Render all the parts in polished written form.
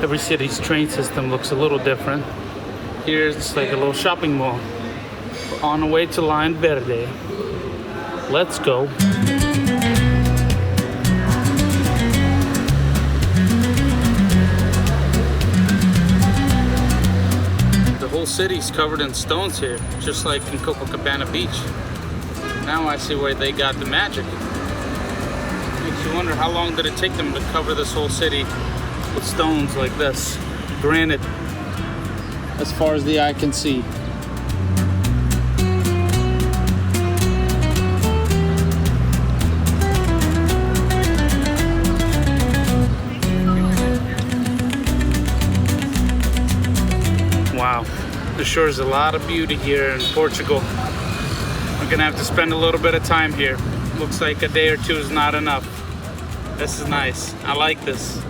Every city's train system looks a little different. Here it's like a little shopping mall. We're on the way to Line Verde. Let's go. The whole city's covered in stones here, just like in Copacabana Beach. Now I see where they got the magic. Makes you wonder how long did it take them to cover this whole city with stones like this, granite, as far as the eye can see. Wow, there sure is a lot of beauty here in Portugal. We're gonna have to spend a little bit of time here. Looks like a day or two is not enough. This is nice. I like this.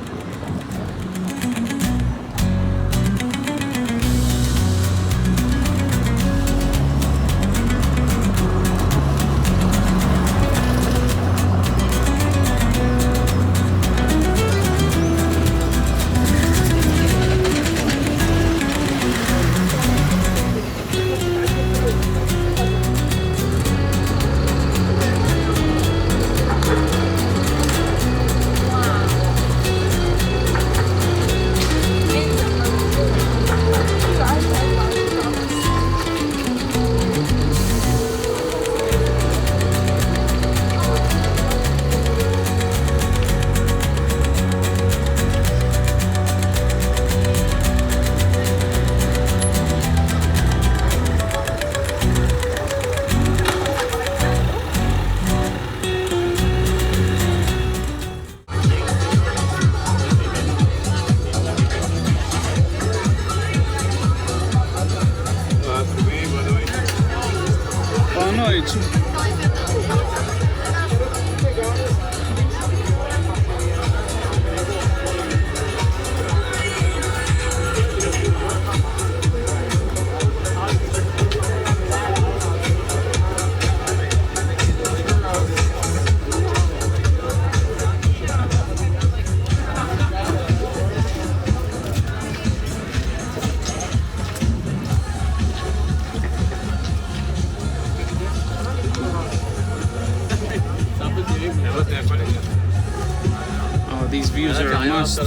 Oh, these views are a must.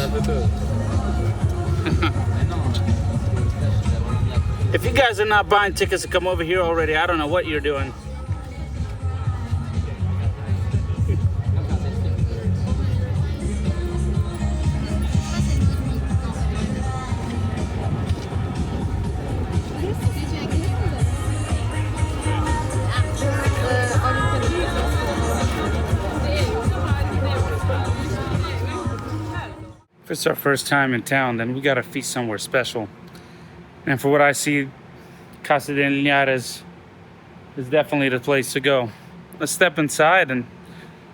If you guys are not buying tickets to come over here already, I don't know what you're doing. If it's our first time in town, then we gotta feast somewhere special. And for what I see, Casa de Linhares is definitely the place to go. Let's step inside and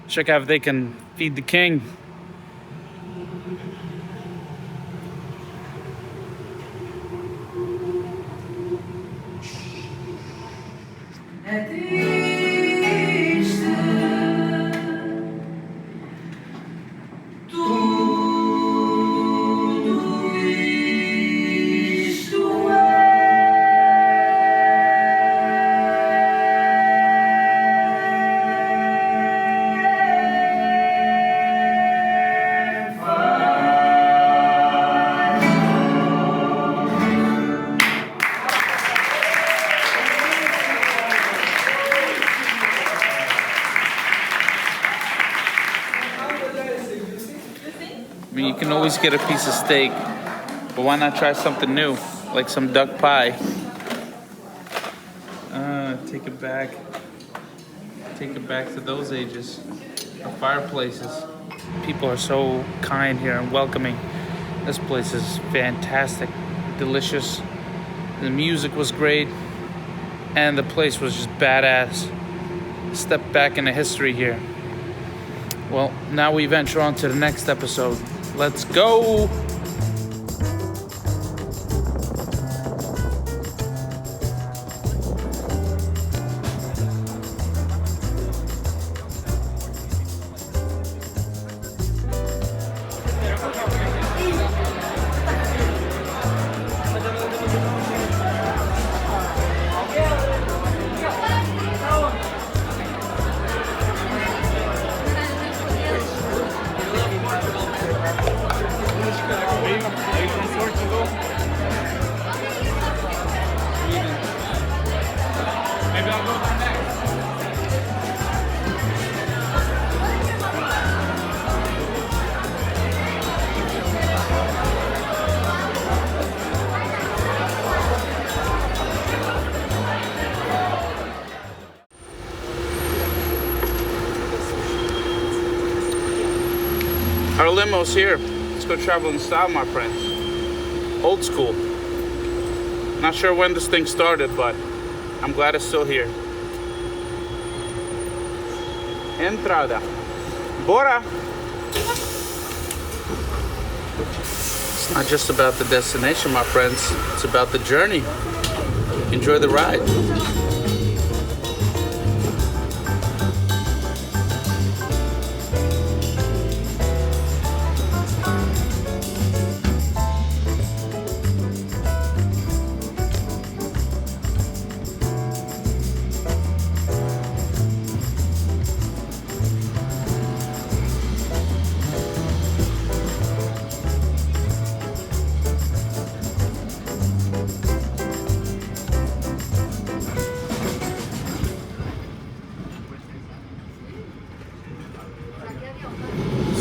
check out if they can feed the king. I mean, you can always get a piece of steak, but why not try something new, like some duck pie? Take it back to those ages, the fireplaces. People are so kind here and welcoming. This place is fantastic, delicious. The music was great, and the place was just badass. Step back into history here. Well, now we venture on to the next episode. Let's go! Our limo's here. Let's go travel in style, my friends. Old school. Not sure when this thing started, but I'm glad it's still here. Entrada. Bora! It's not just about the destination, my friends. It's about the journey. Enjoy the ride.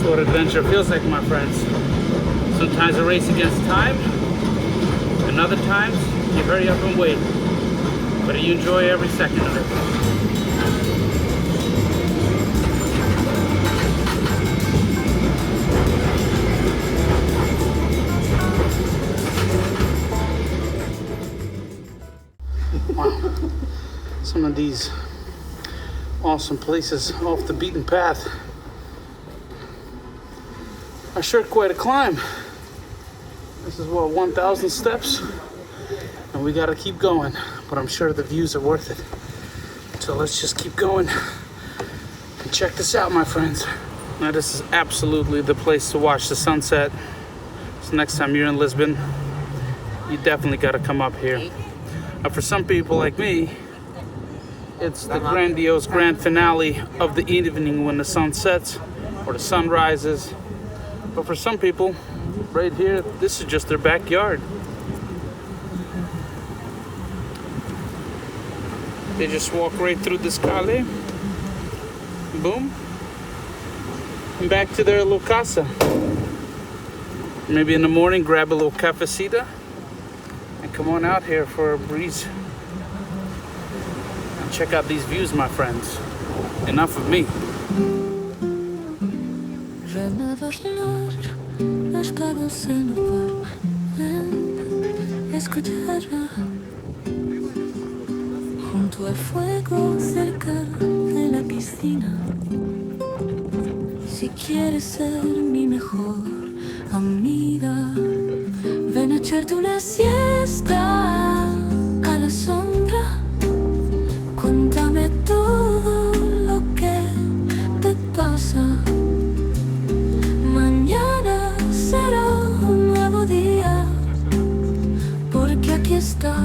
What adventure feels like, my friends. Sometimes a race against time, and other times you hurry up and wait, but you enjoy every second of it. Wow. Some of these awesome places off the beaten path are sure quite a climb. This is what, 1,000 steps? And we gotta keep going, but I'm sure the views are worth it. So let's just keep going and check this out, my friends. Now this is absolutely the place to watch the sunset. So next time you're in Lisbon, you definitely gotta come up here. For some people like me, it's the grandiose grand finale of the evening when the sun sets or the sun rises. But for some people, right here, this is just their backyard. They just walk right through this calle, boom, and back to their little casa. Maybe in the morning, grab a little cafecita, and come on out here for a breeze. And check out these views, my friends. Enough of me. Las pagos en el bar, ven, escucharla junto al fuego cerca de la piscina. Si quieres ser mi mejor amiga, ven a echarte una siesta a la sombra. Cuéntame todo lo que te pasa. Mañana será un nuevo día, porque aquí está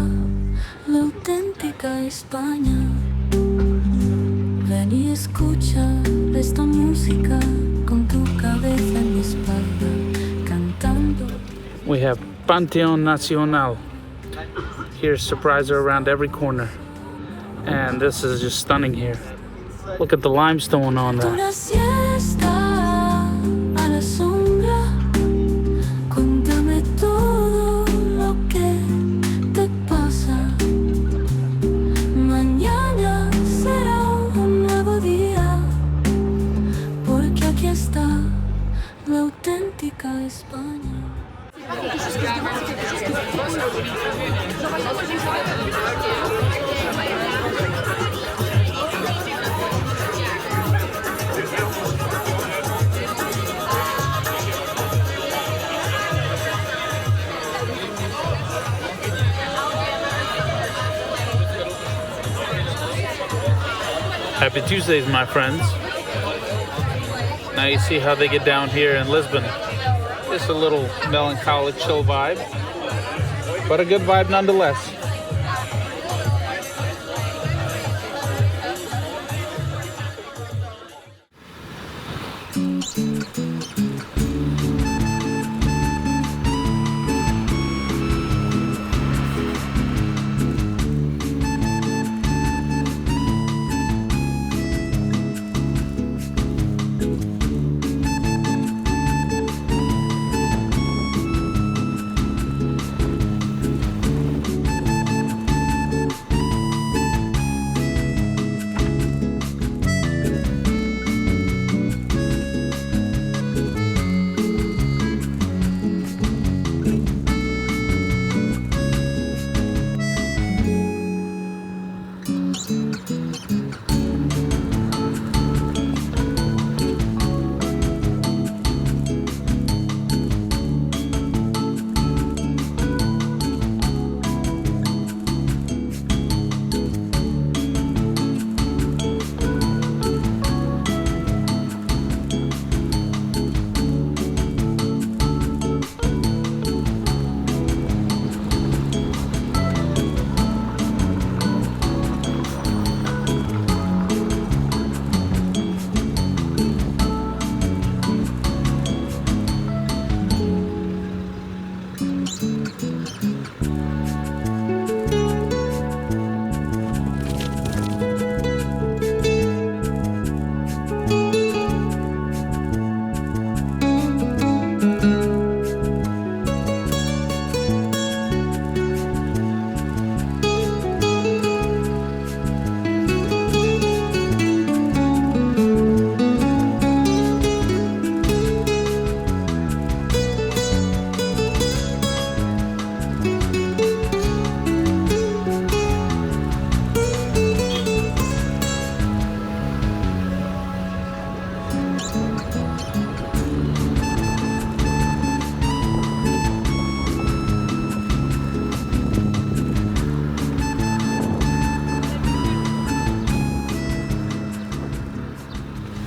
la auténtica España. Ven y escucha esta música con tu cabeza en mi espalda, cantando. We have Panteón Nacional. Here's surprises around every corner. And this is just stunning here. Look at the limestone on that. Happy Tuesdays, my friends. Now you see how they get down here in Lisbon. Just a little melancholic, chill vibe, but a good vibe nonetheless.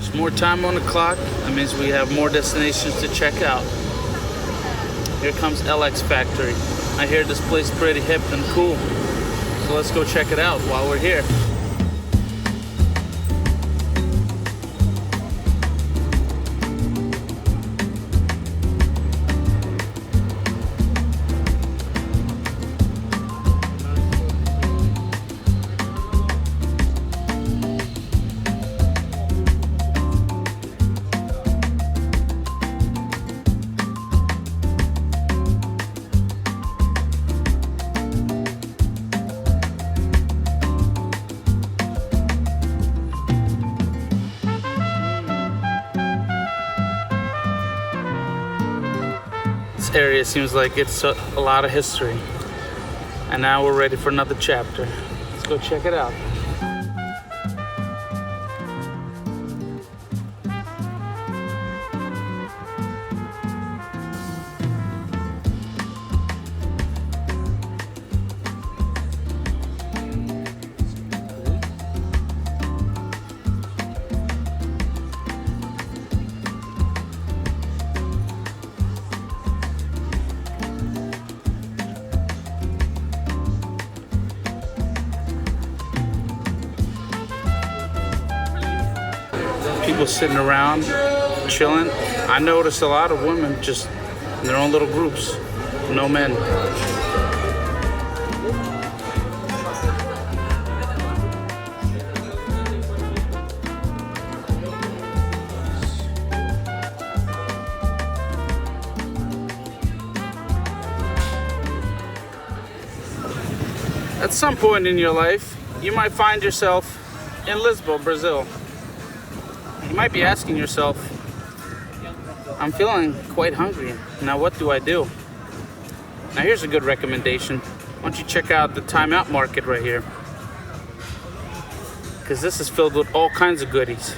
There's more time on the clock. That means we have more destinations to check out. Here comes LX Factory. I hear this place pretty hip and cool. So let's go check it out while we're here. This area seems like it's a lot of history. And now we're ready for another chapter. Let's go check it out. People sitting around, chilling. I noticed a lot of women just in their own little groups, no men. At some point in your life, you might find yourself in Lisbon, Brazil. You might be asking yourself, I'm feeling quite hungry. Now what do I do? Now here's a good recommendation. Why don't you check out the Timeout Market right here? Because this is filled with all kinds of goodies.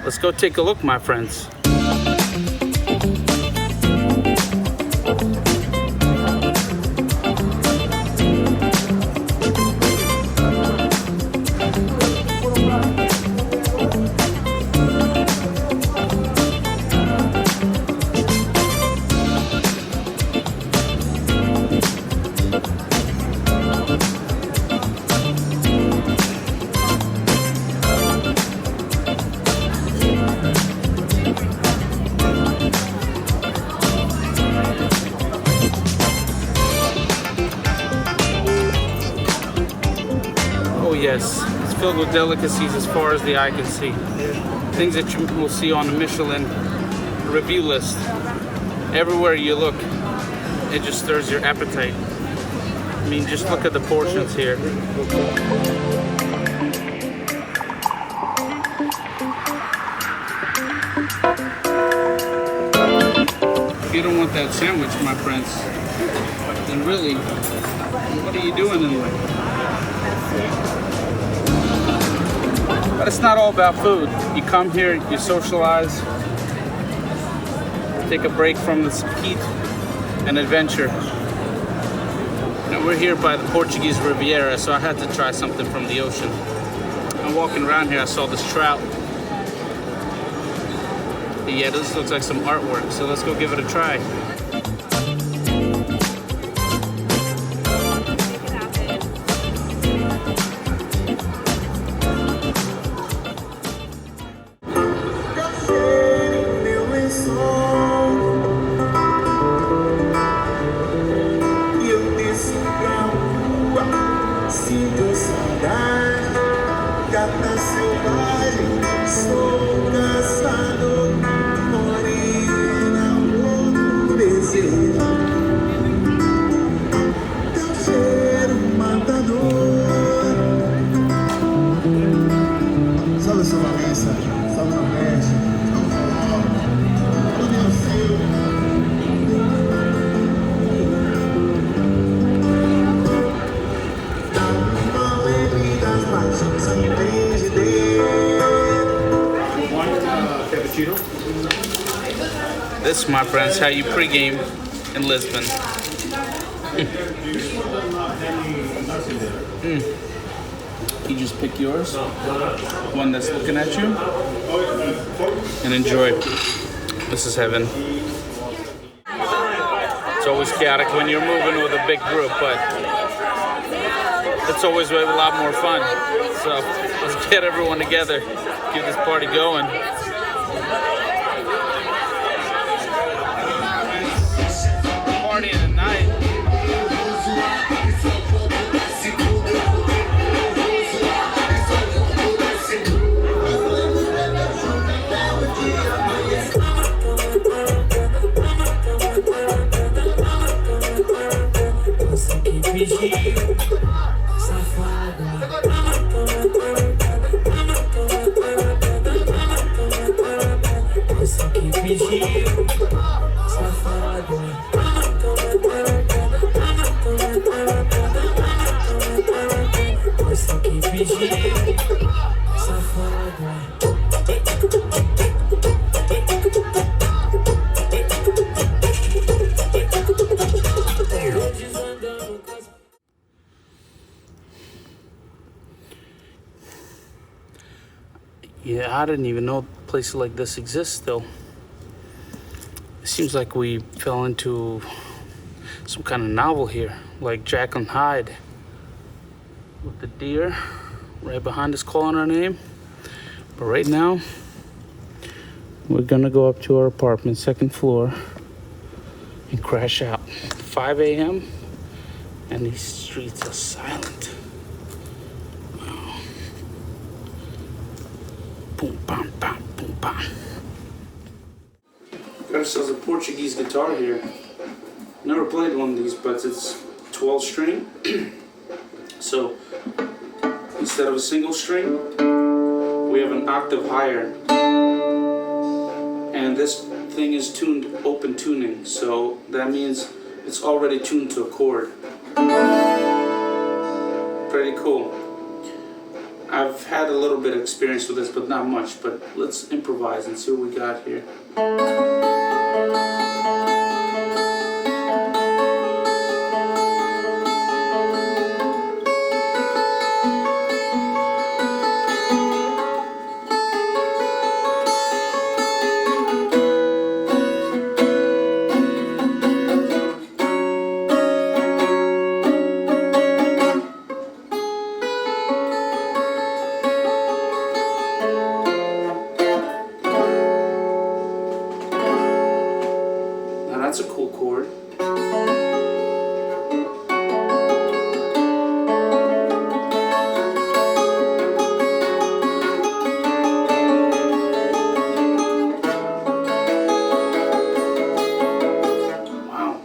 Let's go take a look, my friends. Yes, it's filled with delicacies as far as the eye can see. Things that you will see on the Michelin review list. Everywhere you look, it just stirs your appetite. I mean, just look at the portions here. If you don't want that sandwich, my friends, then really, what are you doing in life? But it's not all about food. You come here, you socialize, take a break from this heat and adventure. Now we're here by the Portuguese Riviera, so I had to try something from the ocean. I'm walking around here, I saw this trout. Yeah, this looks like some artwork, so let's go give it a try. This, my friends, how you pregame in Lisbon. You just pick yours, one that's looking at you. and enjoy. This is heaven. It's always chaotic when you're moving with a big group, but it's always a lot more fun. So let's get everyone together, keep this party going. Party in the night. Yeah, I didn't even know places like this exist still. It seems like we fell into some kind of novel here, like Jekyll and Hyde, with the deer right behind us calling our name. But right now, we're gonna go up to our apartment, second floor, and crash out. 5 a.m. and these streets are silent. Wow. Boom, bam, bam, boom, bam. Got ourselves a Portuguese guitar here. Never played one of these, but it's 12 string. So instead of a single string, we have an octave higher. And this thing is tuned open tuning, so that means it's already tuned to a chord. Pretty cool. I've had a little bit of experience with this, but not much. But let's improvise and see what we got here. That's a cool chord. Wow.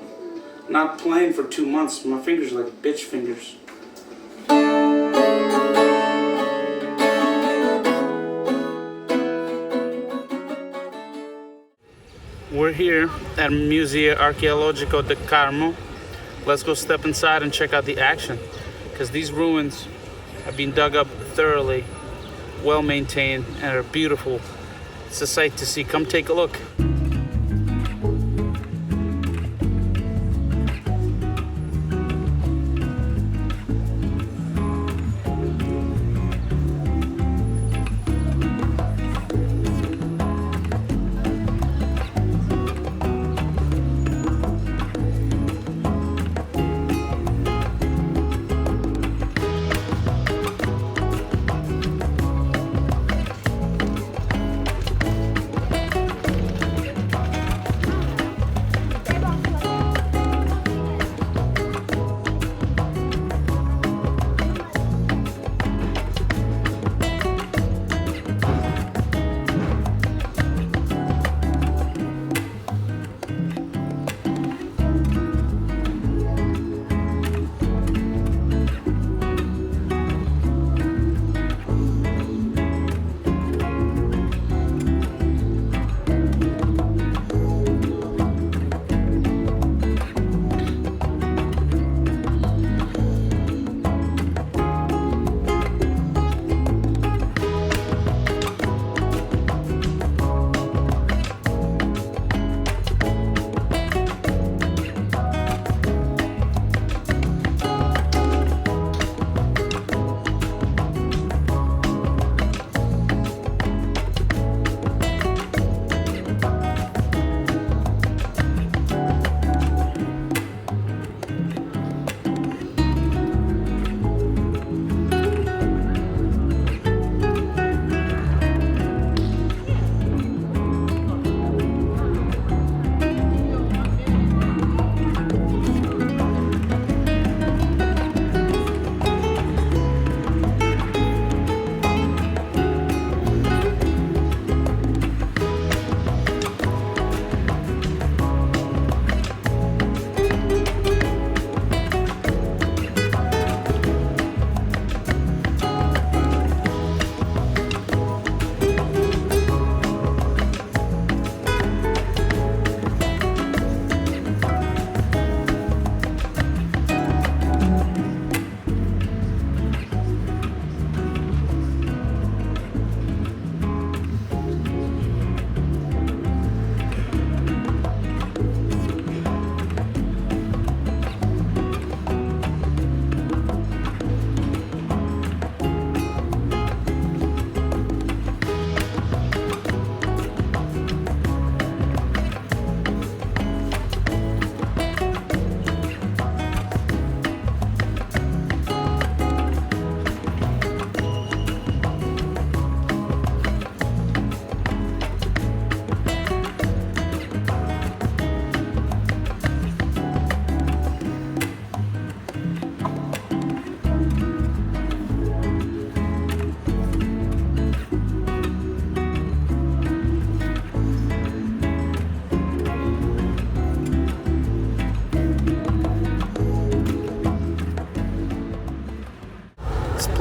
Not playing for 2 months. My fingers are like bitch fingers. We're here at Museo Arqueológico de Carmo. Let's go step inside and check out the action, because these ruins have been dug up thoroughly, well maintained, and are beautiful. It's a sight to see. Come take a look.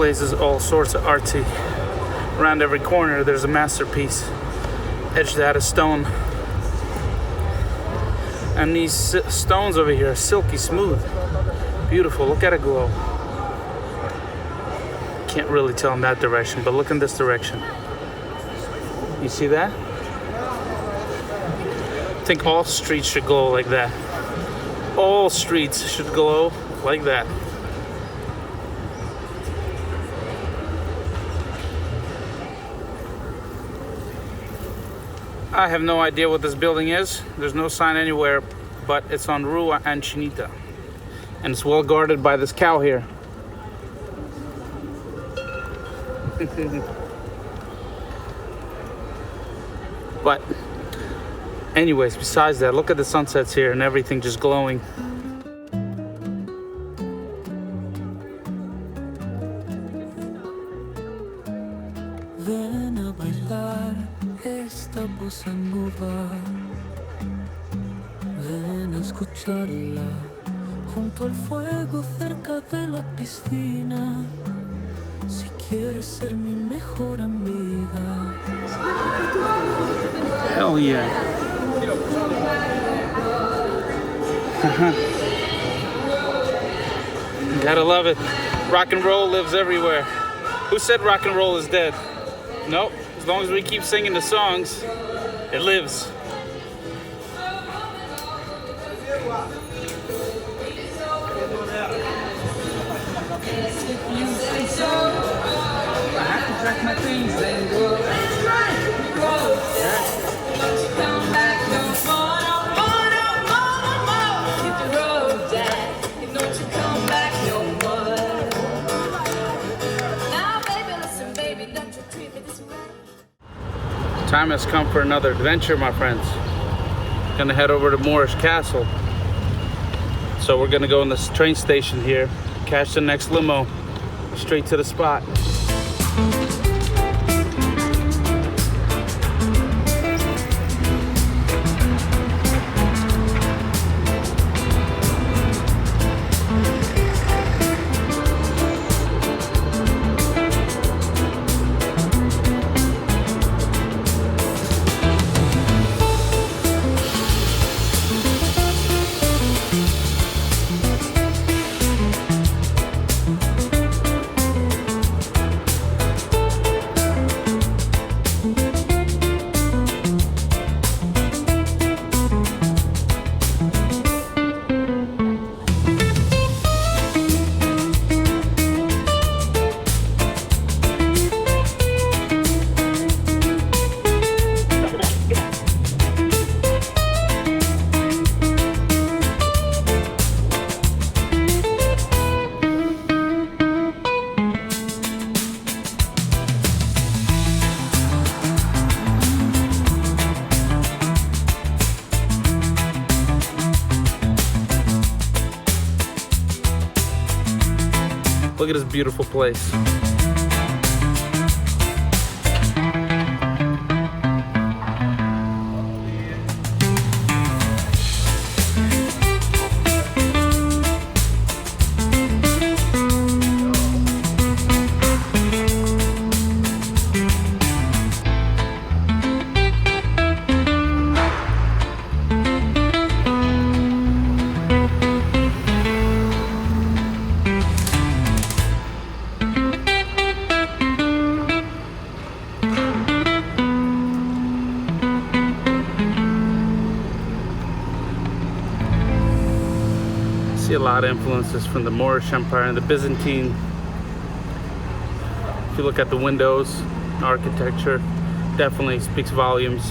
place is all sorts of artsy. Around every corner there's a masterpiece etched out of stone. And these stones over here are silky smooth. Beautiful, look at it glow. Can't really tell in that direction, but look in this direction. You see that? I think all streets should glow like that. All streets should glow like that. I have no idea what this building is. There's no sign anywhere, but it's on Rua and Chinita. And it's well guarded by this cow here. But anyways, besides that, look at the sunsets here and everything just glowing. Ven a bailar esta bossa nova. Ven a escucharla junto al fuego cerca de la piscina. Si quieres ser mi mejor amiga. Hell yeah. Gotta love it. Rock and roll lives everywhere. Who said rock and roll is dead? Nope. As long as we keep singing the songs, it lives. I have to pack my things and go. Time has come for another adventure, my friends. Gonna head over to Moorish Castle. So we're gonna go in this train station here, catch the next limo, straight to the spot. Look at this beautiful place. See a lot of influences from the Moorish Empire and the Byzantine. If you look at the windows, architecture, definitely speaks volumes.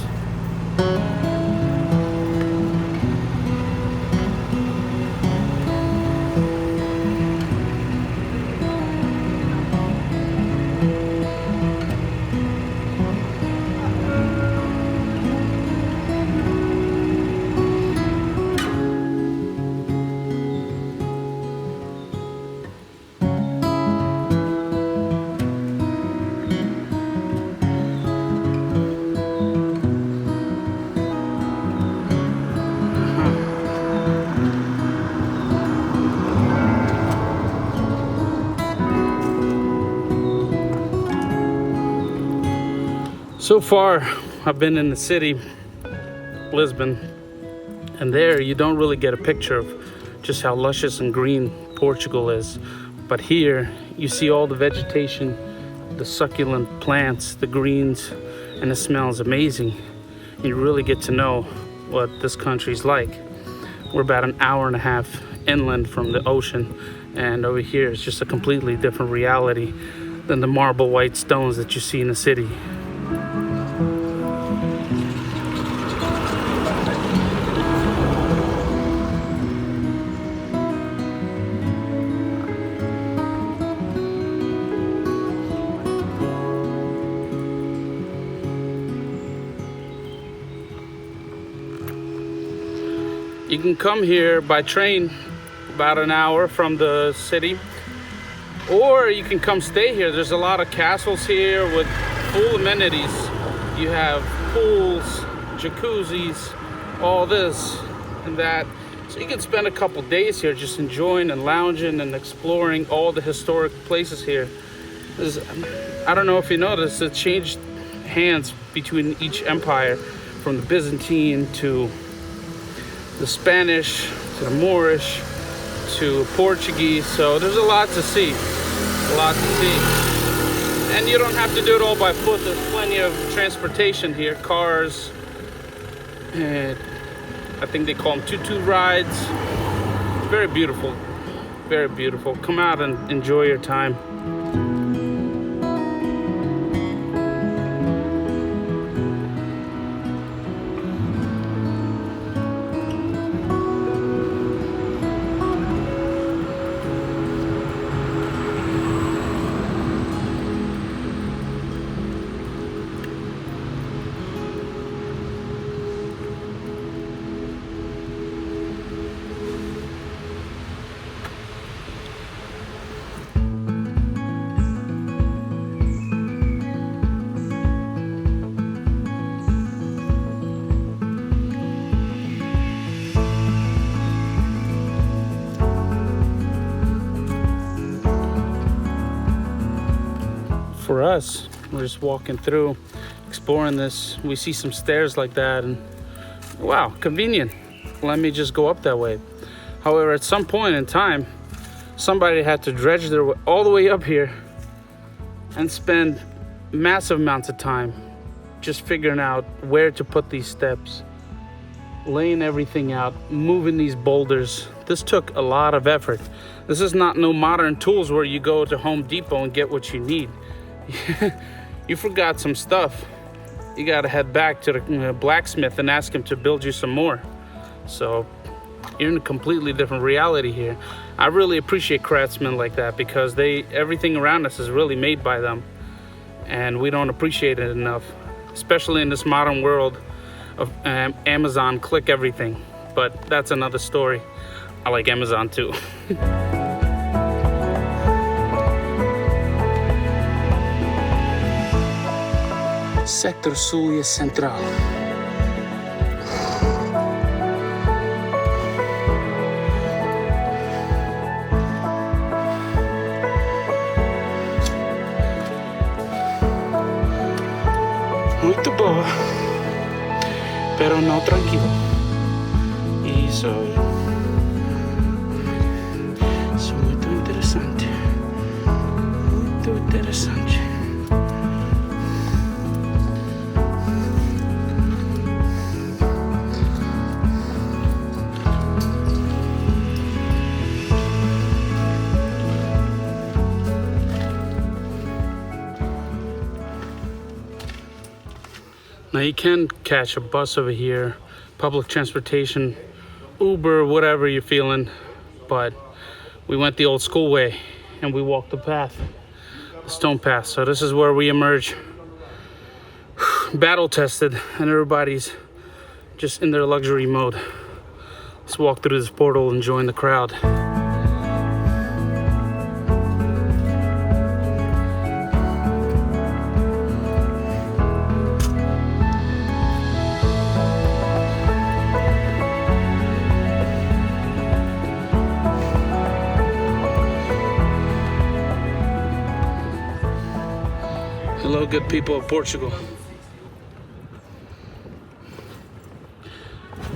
So far, I've been in the city, Lisbon, and there you don't really get a picture of just how luscious and green Portugal is. But here, you see all the vegetation, the succulent plants, the greens, and it smells amazing. You really get to know what this country's like. We're about an hour and a half inland from the ocean, and over here it's just a completely different reality than the marble white stones that you see in the city. You can come here by train about an hour from the city, or you can come stay here. There's a lot of castles here with full amenities. You have pools, jacuzzis, all this and that. So you can spend a couple days here just enjoying and lounging and exploring all the historic places here. I don't know if you noticed, it changed hands between each empire, from the Byzantine to the Spanish to the Moorish to Portuguese. So there's a lot to see, and you don't have to do it all by foot. There's plenty of transportation here, cars, and I think they call them tutu rides. Very beautiful, very beautiful. Come out and enjoy your time. For us, we're just walking through, exploring this. We see some stairs like that, and wow, convenient. Let me just go up that way. However, at some point in time, somebody had to dredge their way all the way up here and spend massive amounts of time just figuring out where to put these steps, laying everything out, moving these boulders. This took a lot of effort. This is not no modern tools where you go to Home Depot and get what you need. You forgot some stuff. You gotta head back to the blacksmith and ask him to build you some more. So you're in a completely different reality here. I really appreciate craftsmen like that, because everything around us is really made by them, and we don't appreciate it enough, especially in this modern world of Amazon, click everything. But that's another story. I like Amazon too. Sector Sul e Central. Muito boa, pero não tranquilo. Isso muito interessante. Muito interessante. Now you can catch a bus over here, public transportation, Uber, whatever you're feeling, but we went the old school way and we walked the path, the stone path. So this is where we emerge, battle tested, and everybody's just in their luxury mode. Let's walk through this portal and join the crowd. Hello, good people of Portugal.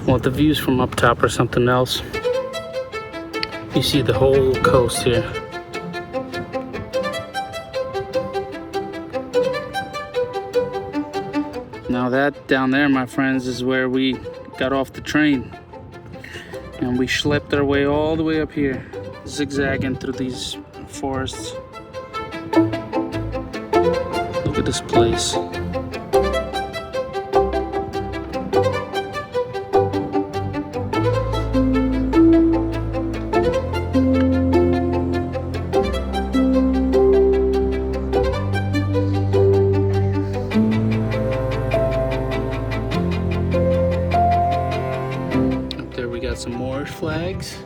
Well, the views from up top are something else. You see the whole coast here. Now that down there, my friends, is where we got off the train. And we schlepped our way all the way up here, zigzagging through these forests. Look at this place. Some Moorish flags.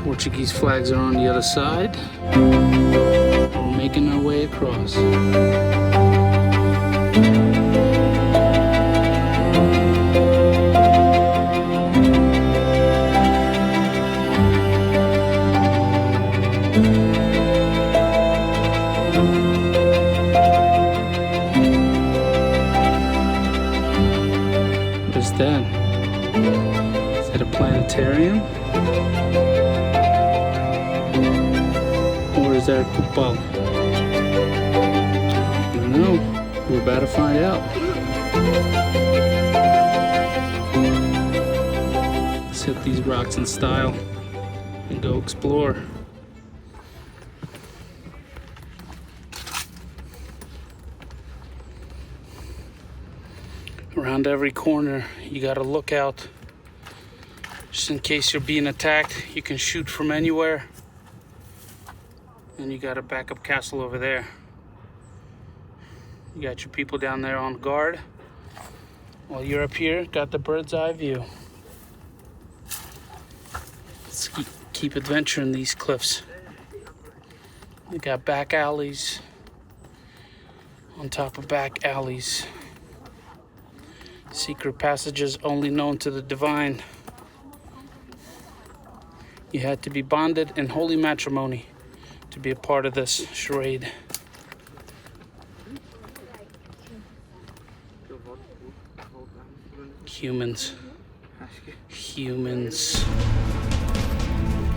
Portuguese flags are on the other side. We're making our way across. That? Is that a planetarium? Or is that a cupal? I don't know. We're about to find out. Let's hit these rocks in style and go explore. Around every corner, you gotta look out. Just in case you're being attacked, you can shoot from anywhere. And you got a backup castle over there. You got your people down there on guard. While you're up here, got the bird's eye view. Let's keep adventuring these cliffs. You got back alleys on top of back alleys. Secret passages only known to the divine. You had to be bonded in holy matrimony to be a part of this charade. Humans. Humans.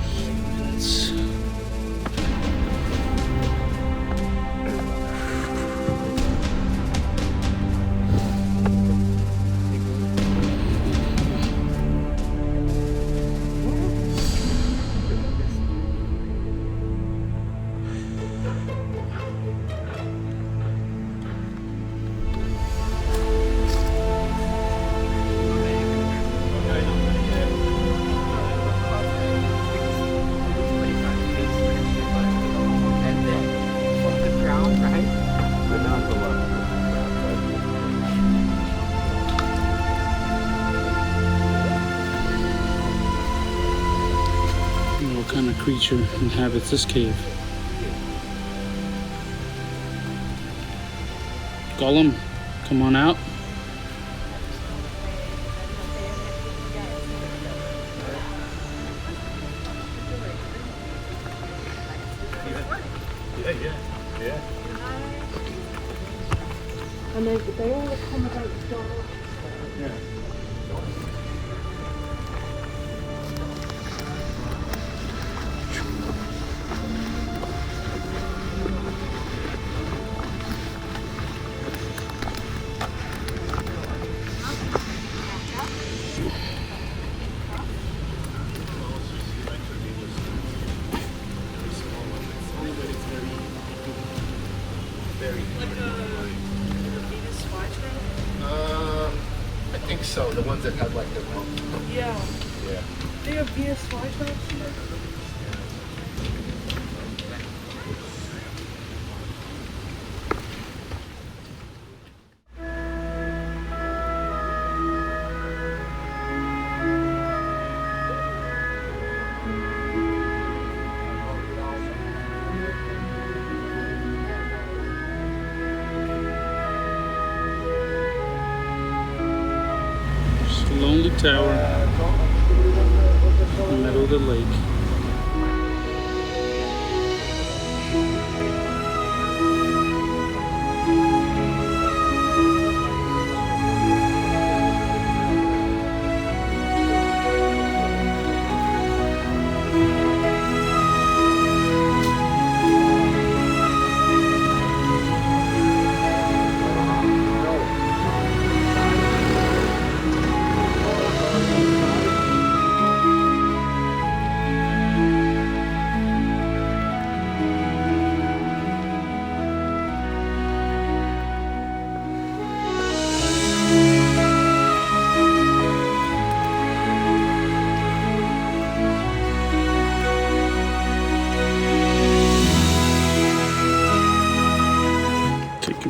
Humans. What kind of creature inhabits this cave? Gollum, come on out. Yeah. And they all accommodate dogs. Yeah. I think so. The ones that have like the Yeah. yeah. Do you have VS White here? Lonely tower in the middle of the lake.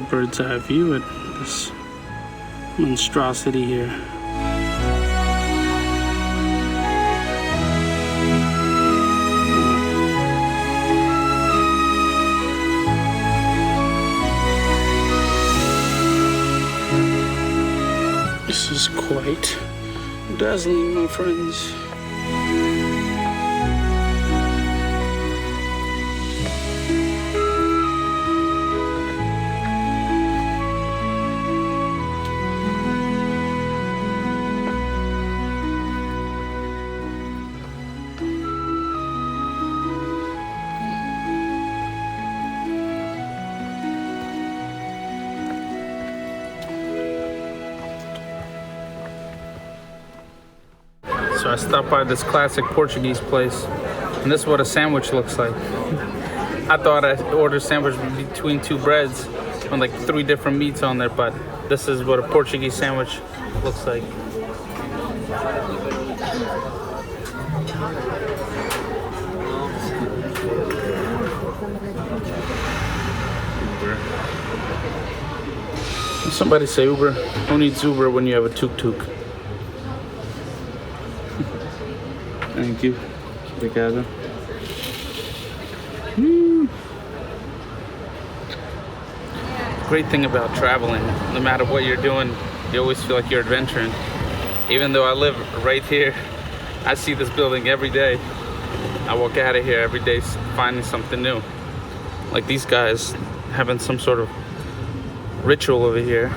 bird's eye view at this monstrosity here. This is quite dazzling, my friends. So I stopped by this classic Portuguese place, and this is what a sandwich looks like. I thought I'd order a sandwich between two breads and like 3 different meats on there, but this is what a Portuguese sandwich looks like. Uber. Somebody say Uber. Who needs Uber when you have a tuk-tuk? Thank you. Obrigado. Great thing about traveling, no matter what you're doing, you always feel like you're adventuring. Even though I live right here, I see this building every day. I walk out of here every day finding something new. Like these guys having some sort of ritual over here.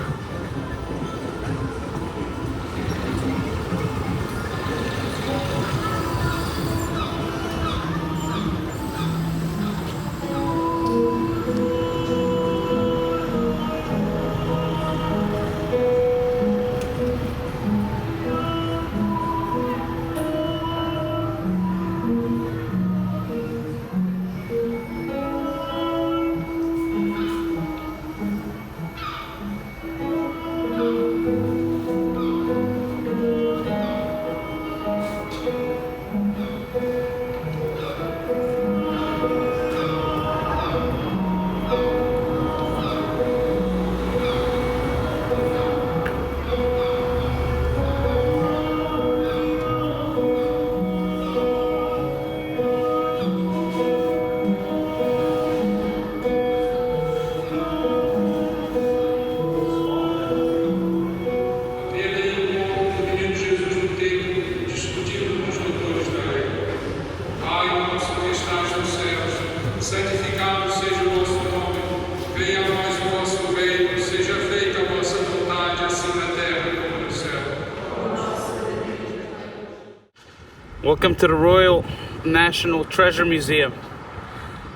Welcome to the Royal National Treasure Museum.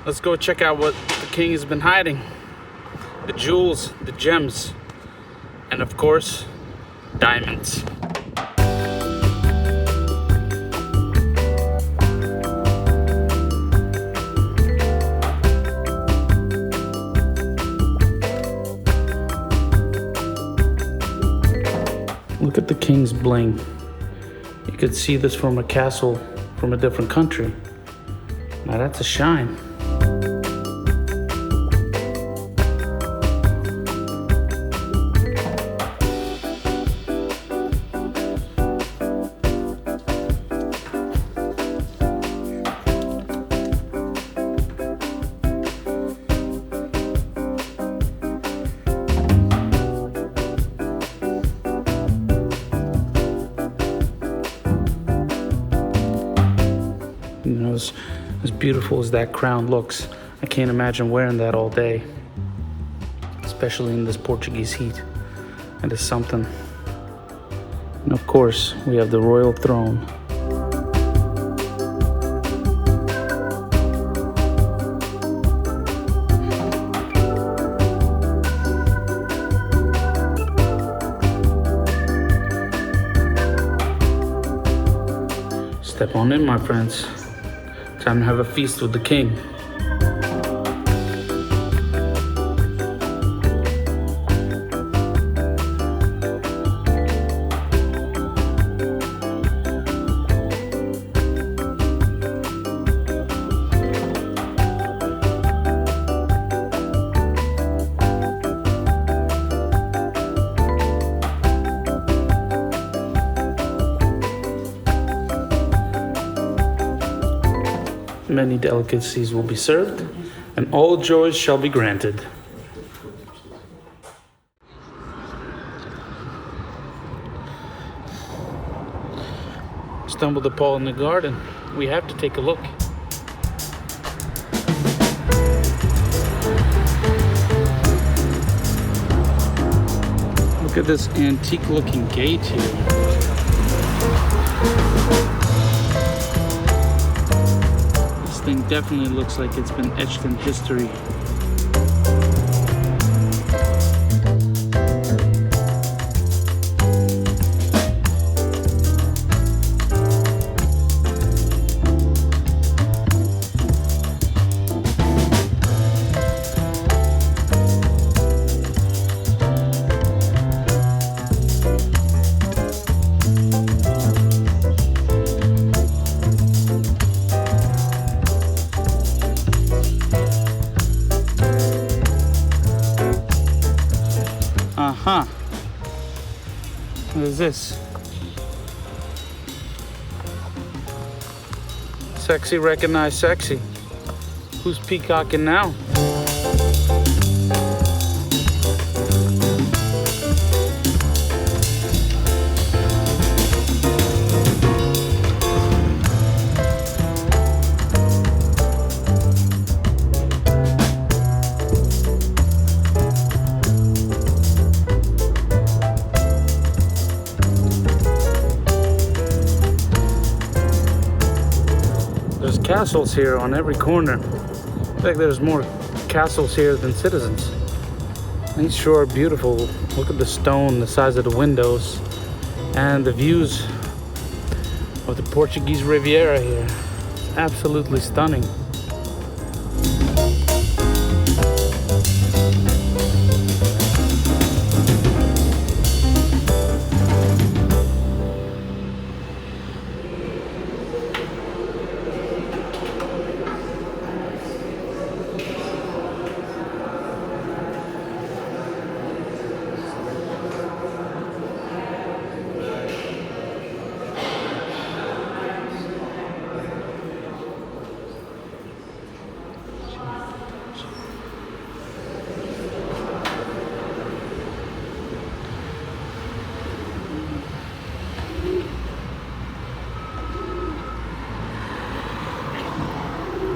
Let's go check out what the king has been hiding. The jewels, the gems, and of course, diamonds. Look at the king's bling. You could see this from a castle from a different country. Now that's a shine. You know, as beautiful as that crown looks, I can't imagine wearing that all day, especially in this Portuguese heat. It is something. And of course, we have the royal throne. Step on in, my friends. Time to have a feast with the king. many delicacies will be served, and all joys shall be granted. Stumbled upon in the garden. We have to take a look. Look at this antique looking gate here. This thing definitely looks like it's been etched in history. Huh. What is this? Sexy recognize sexy. Who's peacocking now? There's castles here on every corner. I think there's more castles here than citizens. These sure are beautiful. Look at the stone, the size of the windows, and the views of the Portuguese Riviera here. It's absolutely stunning.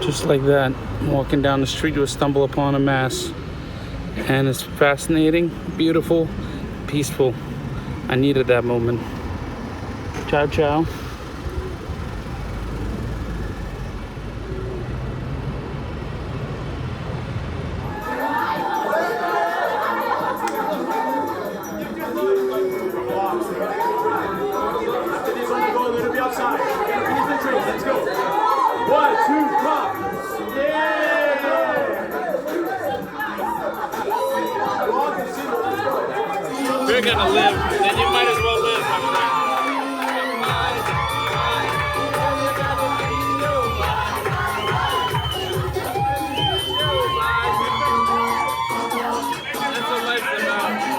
Just like that, walking down the street, you'll stumble upon a mass. And it's fascinating, beautiful, peaceful. I needed that moment. Ciao, ciao. If you're gonna live, then you might as well live, my friend. That's what life's about.